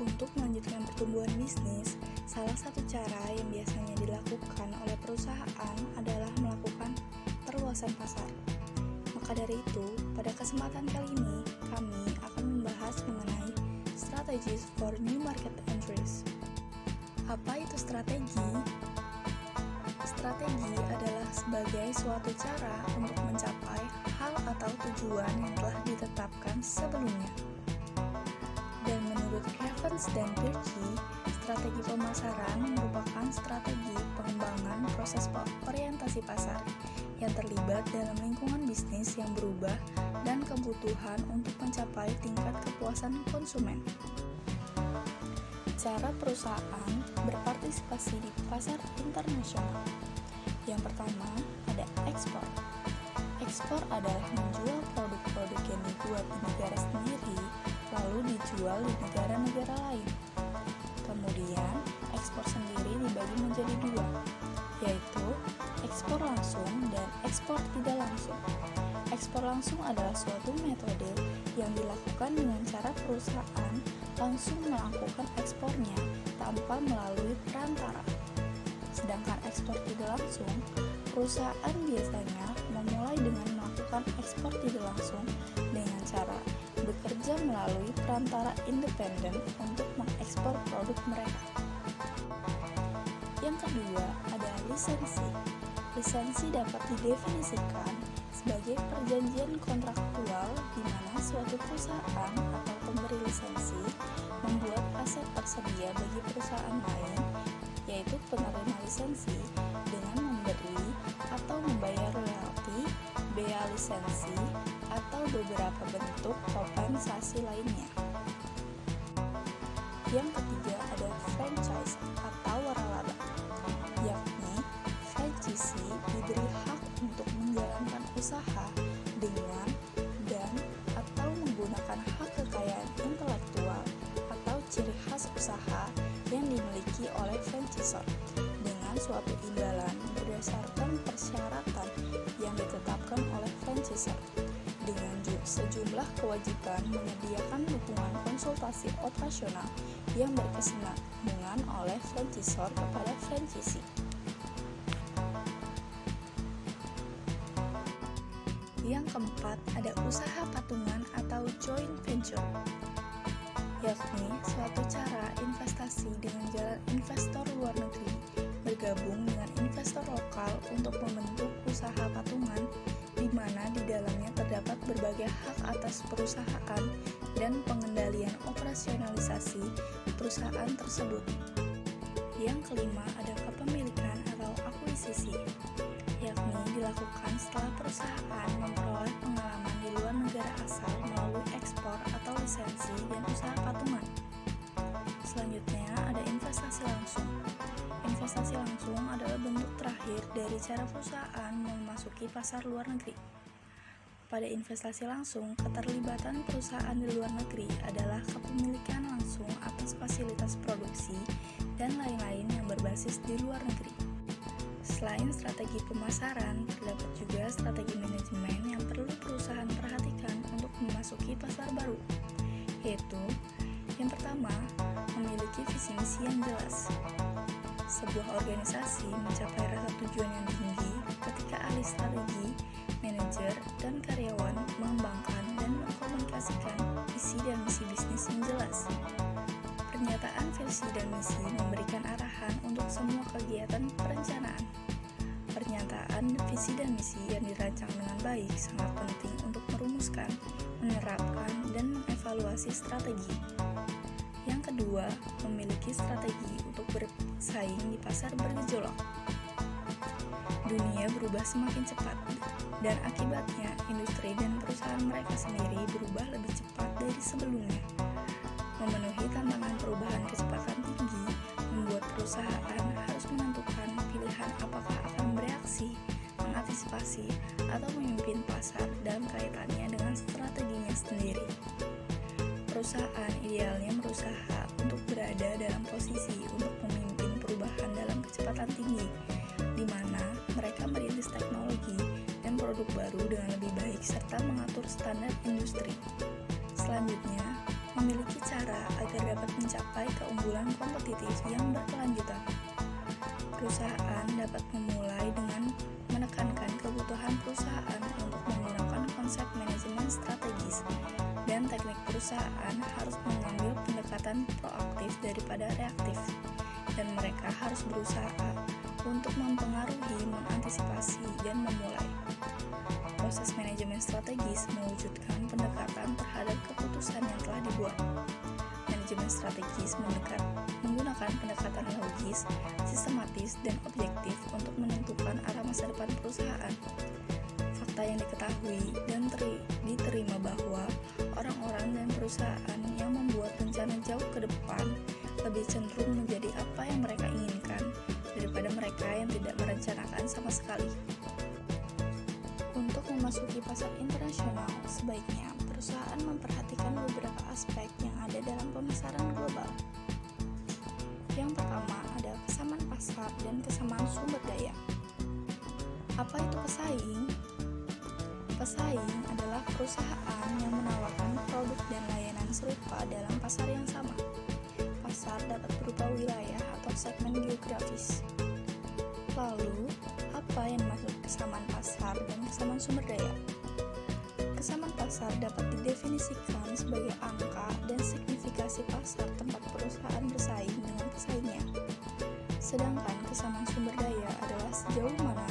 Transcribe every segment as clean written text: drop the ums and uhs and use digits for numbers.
Untuk melanjutkan pertumbuhan bisnis, salah satu cara yang biasanya dilakukan oleh perusahaan adalah melakukan perluasan pasar. Maka dari itu, pada kesempatan kali ini, kami akan membahas mengenai strategies for new market entries. Apa itu strategi? Strategi adalah sebagai suatu cara untuk mencapai hal atau tujuan yang telah ditetapkan sebelumnya. Dan menurut Evans dan Birchie, strategi pemasaran merupakan strategi pengembangan proses orientasi pasar yang terlibat dalam lingkungan bisnis yang berubah dan kebutuhan untuk mencapai tingkat kepuasan konsumen. Cara perusahaan berpartisipasi di pasar internasional. Yang pertama, ada ekspor. Ekspor adalah menjual produk-produk yang dibuat di negara sendiri lalu dijual di negara-negara lain. Kemudian, ekspor sendiri dibagi menjadi dua, yaitu ekspor langsung dan ekspor tidak langsung. Ekspor langsung adalah suatu metode yang dilakukan dengan cara perusahaan langsung melakukan ekspornya tanpa melalui perantara. Sedangkan ekspor tidak langsung, perusahaan biasanya memulai dengan melakukan ekspor tidak langsung dengan cara bekerja melalui perantara independen untuk mengekspor produk mereka. Yang kedua, ada lisensi. Lisensi dapat didefinisikan sebagai perjanjian kontraktual di mana suatu perusahaan atau pemberi lisensi membuat aset tersedia bagi perusahaan lain, yaitu penerima lisensi, dengan memberi atau membayar royalti, bea lisensi, atau beberapa bentuk kompensasi lainnya. Yang ketiga ada franchise atau waralaba, yakni franchisee diberi hak untuk menjalankan usaha dengan dan atau menggunakan hak kekayaan intelektual atau ciri khas usaha yang dimiliki oleh franchisor dengan suatu imbalan berdasarkan persyaratan yang ditetapkan oleh franchisor dengan sejumlah kewajiban menyediakan dukungan konsultasi operasional yang berkesinambungan oleh franchisor kepada franchisee. Yang keempat, ada usaha patungan atau joint venture, yakni suatu cara investasi dengan jalan investor luar negeri bergabung dengan investor lokal untuk membentuk usaha patungan di mana di dalamnya terdapat berbagai hak atas perusahaan dan pengendalian operasionalisasi perusahaan tersebut. Yang kelima ada kepemilikan atau akuisisi, yakni dilakukan setelah perusahaan memperoleh pengalaman di luar negara asal melalui ekspor atau lisensi dan usaha patungan. Selanjutnya ada investasi langsung. Investasi langsung adalah bentuk terakhir dari cara perusahaan memasuki pasar luar negeri. Pada investasi langsung, keterlibatan perusahaan di luar negeri adalah kepemilikan langsung atas fasilitas produksi dan lain-lain yang berbasis di luar negeri. Selain strategi pemasaran, terdapat juga strategi manajemen yang perlu perusahaan perhatikan untuk memasuki pasar baru, yaitu yang pertama, memiliki visi misi yang jelas. Sebuah organisasi mencapai rasa tujuan yang tinggi ketika ahli strategi, manajer, dan karyawan mengembangkan dan mengkomunikasikan visi dan misi bisnis yang jelas. Pernyataan visi dan misi memberikan arahan untuk semua kegiatan perencanaan. Pernyataan visi dan misi yang dirancang dengan baik sangat penting untuk merumuskan, menerapkan, dan mengevaluasi strategi. Yang kedua, memiliki strategi untuk bersaing di pasar bergejolak. Dunia berubah semakin cepat, dan akibatnya industri dan perusahaan mereka sendiri berubah lebih cepat dari sebelumnya. Memenuhi tantangan perubahan kecepatan tinggi membuat perusahaan harus menentukan pilihan apakah akan bereaksi, mengantisipasi, atau memimpin pasar dalam kaitannya dengan strateginya sendiri. Perusahaan idealnya berusaha untuk berada dalam posisi untuk memimpin perubahan dalam kecepatan tinggi, di mana mereka merintis teknologi dan produk baru dengan lebih baik serta mengatur standar industri. Selanjutnya, memiliki cara agar dapat mencapai keunggulan kompetitif yang berkelanjutan. Perusahaan dapat memulai dengan menekankan kebutuhan perusahaan untuk menggunakan konsep manajemen strategis, dan teknik perusahaan harus mengambil pendekatan proaktif daripada reaktif, dan mereka harus berusaha untuk mempengaruhi, mengantisipasi, dan memulai. Proses manajemen strategis mewujudkan pendekatan terhadap keputusan yang telah dibuat. Manajemen strategis menggunakan pendekatan logis, sistematis, dan objektif untuk menentukan arah masa depan perusahaan. Fakta yang diketahui dan diterima bahwa orang-orang dan perusahaan yang membuat rencana jauh ke depan lebih cenderung menjadi apa yang mereka inginkan daripada mereka yang tidak merencanakan sama sekali. Untuk memasuki pasar internasional, sebaiknya perusahaan memperhatikan beberapa aspek yang ada dalam pemasaran global. Yang pertama ada kesamaan pasar dan kesamaan sumber daya. Apa itu pesaing? Pesaing adalah perusahaan yang menawarkan produk dan layanan serupa dalam pasar yang sama. Pasar dapat berupa wilayah atau segmen geografis. Lalu, apa yang masuk kesamaan pasar dan kesamaan sumber daya? Kesamaan pasar dapat didefinisikan sebagai angka dan signifikasi pasar tempat perusahaan bersaing dengan pesaingnya. Sedangkan kesamaan sumber daya adalah sejauh mana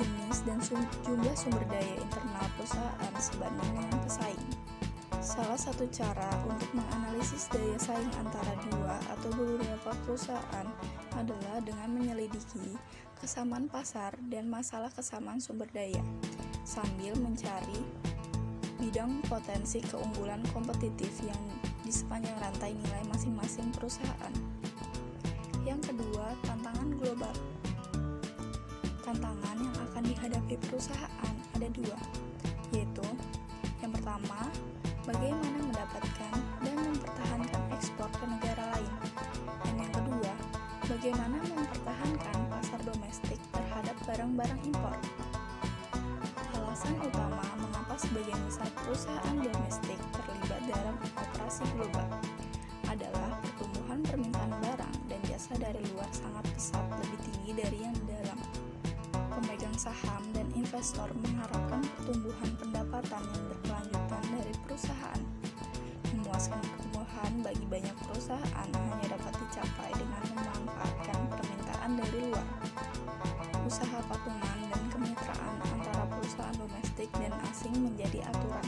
jenis dan jumlah sumber daya internal perusahaan sebanding dengan pesaing. Salah satu cara untuk menganalisis daya saing antara dua atau beberapa perusahaan adalah dengan menyelidiki kesamaan pasar dan masalah kesamaan sumber daya, sambil mencari bidang potensi keunggulan kompetitif yang di sepanjang rantai nilai masing-masing perusahaan. Yang kedua, tantangan global. Tantangan yang akan dihadapi perusahaan ada dua, yaitu yang pertama, bagaimana mendapatkan dan mempertahankan ekspor ke negara lain, dan yang kedua, bagaimana mempertahankan pasar domestik terhadap barang-barang impor. Alasan utama mengapa sebagian besar perusahaan domestik terlibat dalam operasi global adalah pertumbuhan permintaan barang dan jasa dari luar sangat pesat lebih tinggi dari yang di dalam. Pemegang saham dan investor mengharapkan pertumbuhan pendapatan yang berkelanjutan dari perusahaan. Memuaskan pertumbuhan bagi banyak perusahaan hanya dapat dicapai dengan memanfaatkan permintaan dari luar. Usaha patungan dan kemitraan antara perusahaan domestik dan asing menjadi aturan.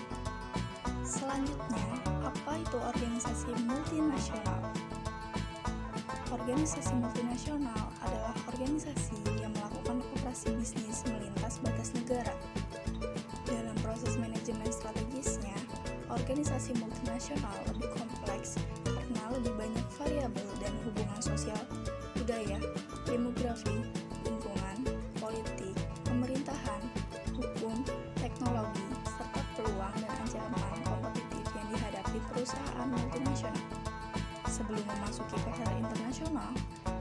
Selanjutnya, apa itu organisasi multinasional? Organisasi multinasional adalah organisasi yang melakukan operasi bisnis melintas batas negara. Dalam proses manajemen strategisnya, organisasi multinasional lebih kompleks karena lebih banyak variabel dan hubungan sosial, budaya, demografi, lingkungan, politik, pemerintahan, hukum, teknologi, serta peluang dan ancaman kompetitif yang dihadapi perusahaan multinasional. Sebelum memasuki pasar internasional,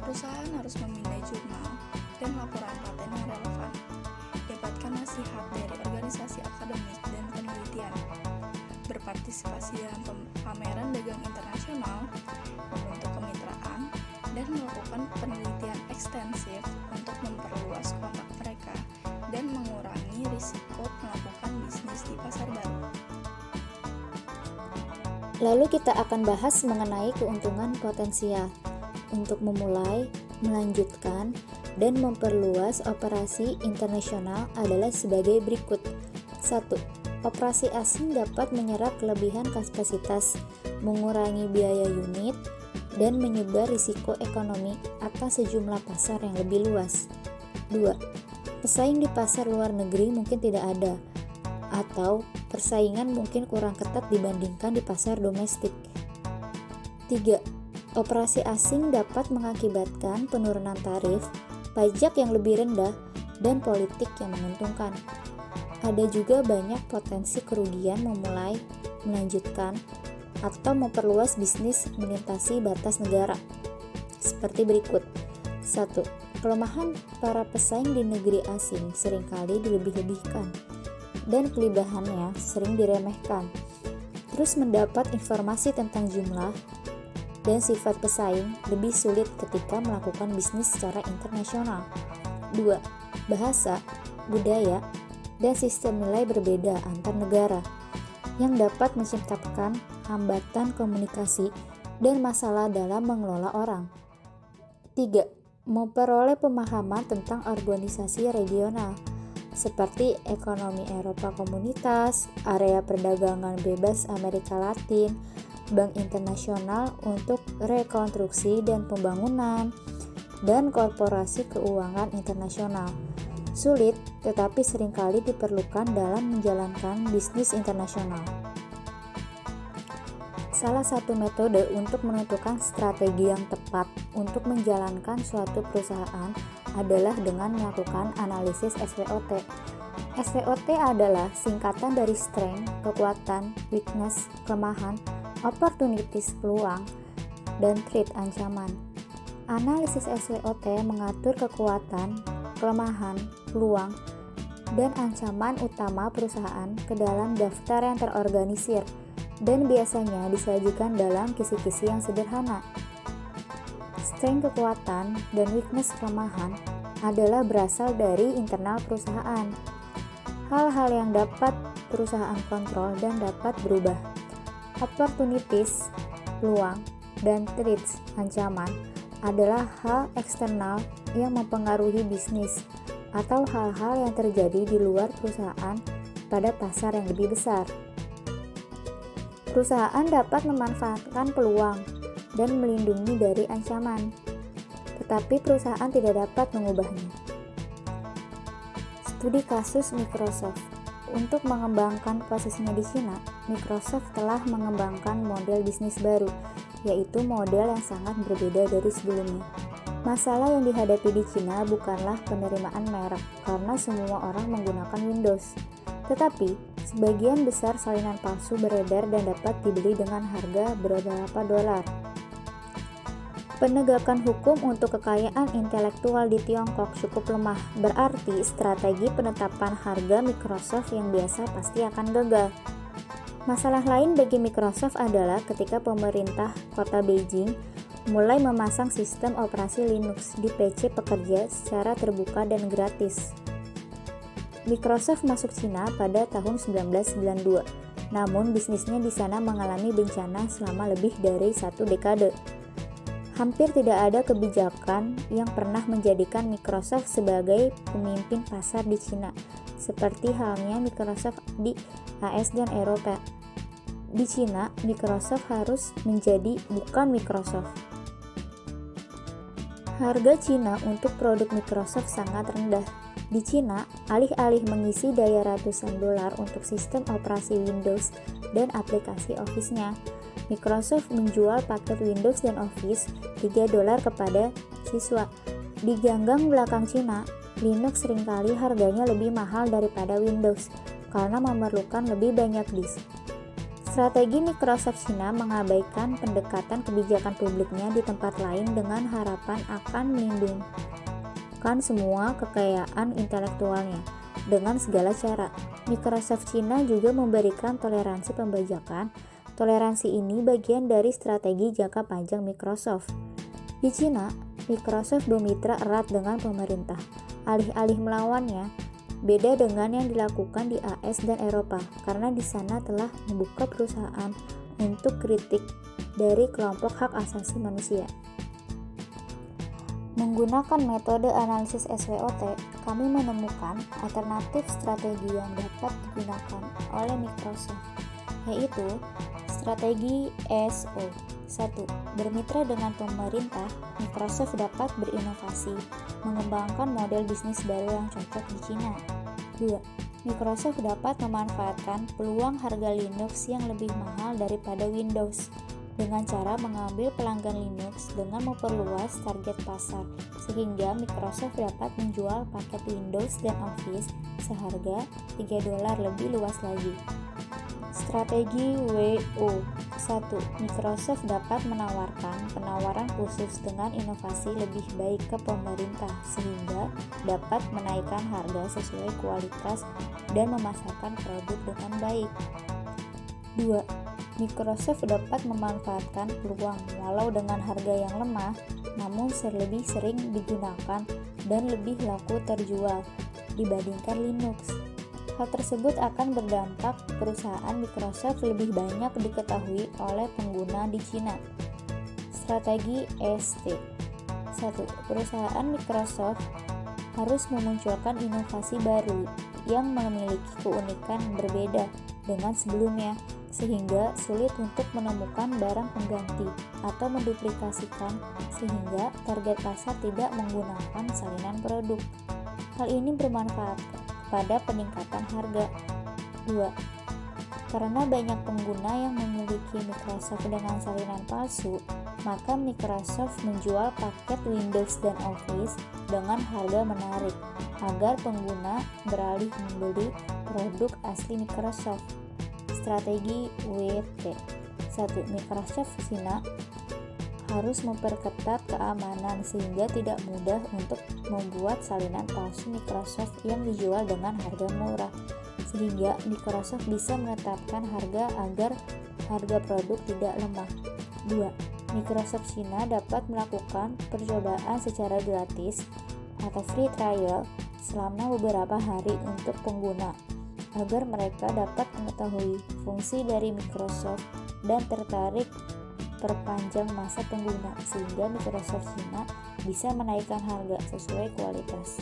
perusahaan harus memindai jurnal dan laporan paten yang relevan, dapatkan nasihat dari organisasi akademik dan penelitian, berpartisipasi dalam pameran dagang internasional, membentuk kemitraan, dan melakukan penelitian ekstensif untuk memperluas kontak mereka dan mengurangi risiko melakukan bisnis di pasar baru. Lalu kita akan bahas mengenai keuntungan potensial untuk memulai, melanjutkan, dan memperluas operasi internasional adalah sebagai berikut. 1. Operasi asing dapat menyerap kelebihan kapasitas, mengurangi biaya unit, dan menyebar risiko ekonomi atas sejumlah pasar yang lebih luas. 2. Pesaing di pasar luar negeri mungkin tidak ada, atau persaingan mungkin kurang ketat dibandingkan di pasar domestik. 3. Operasi asing dapat mengakibatkan penurunan tarif, pajak yang lebih rendah, dan politik yang menguntungkan. Ada juga banyak potensi kerugian memulai, melanjutkan, atau memperluas bisnis melintasi batas negara. Seperti berikut. 1. Kelemahan para pesaing di negeri asing seringkali dilebih-lebihkan, dan kelebihannya sering diremehkan. Terus mendapat informasi tentang jumlah dan sifat pesaing lebih sulit ketika melakukan bisnis secara internasional. 2. Bahasa, budaya, dan sistem nilai berbeda antar negara yang dapat menciptakan hambatan komunikasi dan masalah dalam mengelola orang. 3. Memperoleh pemahaman tentang organisasi regional seperti ekonomi Eropa Komunitas, area perdagangan bebas Amerika Latin, Bank Internasional untuk Rekonstruksi dan Pembangunan, dan Korporasi Keuangan Internasional. Sulit, tetapi seringkali diperlukan dalam menjalankan bisnis internasional. Salah satu metode untuk menentukan strategi yang tepat untuk menjalankan suatu perusahaan adalah dengan melakukan analisis SWOT. SWOT adalah singkatan dari strength, kekuatan, weakness, kelemahan, opportunities, peluang, dan threat, ancaman. Analisis SWOT mengatur kekuatan, kelemahan, peluang, dan ancaman utama perusahaan ke dalam daftar yang terorganisir dan biasanya disajikan dalam kisi-kisi yang sederhana. Strength, kekuatan, dan weakness, kelemahan adalah berasal dari internal perusahaan. Hal-hal yang dapat perusahaan kontrol dan dapat berubah. Opportunities, peluang, dan threats, ancaman, adalah hal eksternal yang mempengaruhi bisnis atau hal-hal yang terjadi di luar perusahaan pada pasar yang lebih besar. Perusahaan dapat memanfaatkan peluang dan melindungi dari ancaman, tetapi perusahaan tidak dapat mengubahnya. Studi kasus Microsoft. Untuk mengembangkan posisinya di Cina, Microsoft telah mengembangkan model bisnis baru, yaitu model yang sangat berbeda dari sebelumnya. Masalah yang dihadapi di Cina bukanlah penerimaan merek, karena semua orang menggunakan Windows. Tetapi, sebagian besar salinan palsu beredar dan dapat dibeli dengan harga beberapa dolar. Penegakan hukum untuk kekayaan intelektual di Tiongkok cukup lemah, berarti strategi penetapan harga Microsoft yang biasa pasti akan gagal. Masalah lain bagi Microsoft adalah ketika pemerintah kota Beijing mulai memasang sistem operasi Linux di PC pekerja secara terbuka dan gratis. Microsoft masuk Cina pada tahun 1992, namun bisnisnya di sana mengalami bencana selama lebih dari 1 dekade. Hampir tidak ada kebijakan yang pernah menjadikan Microsoft sebagai pemimpin pasar di Cina, seperti halnya Microsoft di AS dan Eropa. Di Cina, Microsoft harus menjadi bukan Microsoft. Harga Cina untuk produk Microsoft sangat rendah. Di Cina, alih-alih mengisi daya ratusan dolar untuk sistem operasi Windows dan aplikasi Office-nya, Microsoft menjual paket Windows dan Office $3 kepada siswa. Di ganggang belakang Cina, Linux seringkali harganya lebih mahal daripada Windows karena memerlukan lebih banyak disk. Strategi Microsoft Cina mengabaikan pendekatan kebijakan publiknya di tempat lain dengan harapan akan melindungi semua kekayaan intelektualnya dengan segala cara. Microsoft Cina juga memberikan toleransi pembajakan. Toleransi ini bagian dari strategi jangka panjang Microsoft. Di Cina, Microsoft bermitra erat dengan pemerintah. Alih-alih melawannya, beda dengan yang dilakukan di AS dan Eropa, karena di sana telah membuka perusahaan untuk kritik dari kelompok hak asasi manusia. Menggunakan metode analisis SWOT, kami menemukan alternatif strategi yang dapat digunakan oleh Microsoft, yaitu strategi SO. 1. Bermitra dengan pemerintah, Microsoft dapat berinovasi, mengembangkan model bisnis baru yang cocok di Cina. 2. Microsoft dapat memanfaatkan peluang harga Linux yang lebih mahal daripada Windows dengan cara mengambil pelanggan Linux dengan memperluas target pasar, sehingga Microsoft dapat menjual paket Windows dan Office seharga $3 lebih luas lagi. Strategi WO. 1. Microsoft dapat menawarkan penawaran khusus dengan inovasi lebih baik ke pemerintah sehingga dapat menaikkan harga sesuai kualitas dan memasarkan produk dengan baik. 2. Microsoft dapat memanfaatkan peluang walau dengan harga yang lemah, namun lebih sering digunakan dan lebih laku terjual dibandingkan Linux. Hal tersebut akan berdampak perusahaan Microsoft lebih banyak diketahui oleh pengguna di Cina. Strategi EST 1. Perusahaan Microsoft harus memunculkan inovasi baru yang memiliki keunikan berbeda dengan sebelumnya, sehingga sulit untuk menemukan barang pengganti atau menduplikasikan, sehingga target pasar tidak menggunakan salinan produk. Hal ini bermanfaat pada peningkatan harga. 2. Karena banyak pengguna yang memiliki Microsoft dengan salinan palsu, maka Microsoft menjual paket Windows dan Office dengan harga menarik agar pengguna beralih membeli produk asli Microsoft. Strategi WT 1. Microsoft China harus memperketat keamanan sehingga tidak mudah untuk membuat salinan palsu Microsoft yang dijual dengan harga murah, sehingga Microsoft bisa menetapkan harga agar harga produk tidak lemah. 2. Microsoft China dapat melakukan percobaan secara gratis atau free trial selama beberapa hari untuk pengguna, agar mereka dapat mengetahui fungsi dari Microsoft dan tertarik perpanjang masa pengguna, sehingga Microsoft China bisa menaikkan harga sesuai kualitas.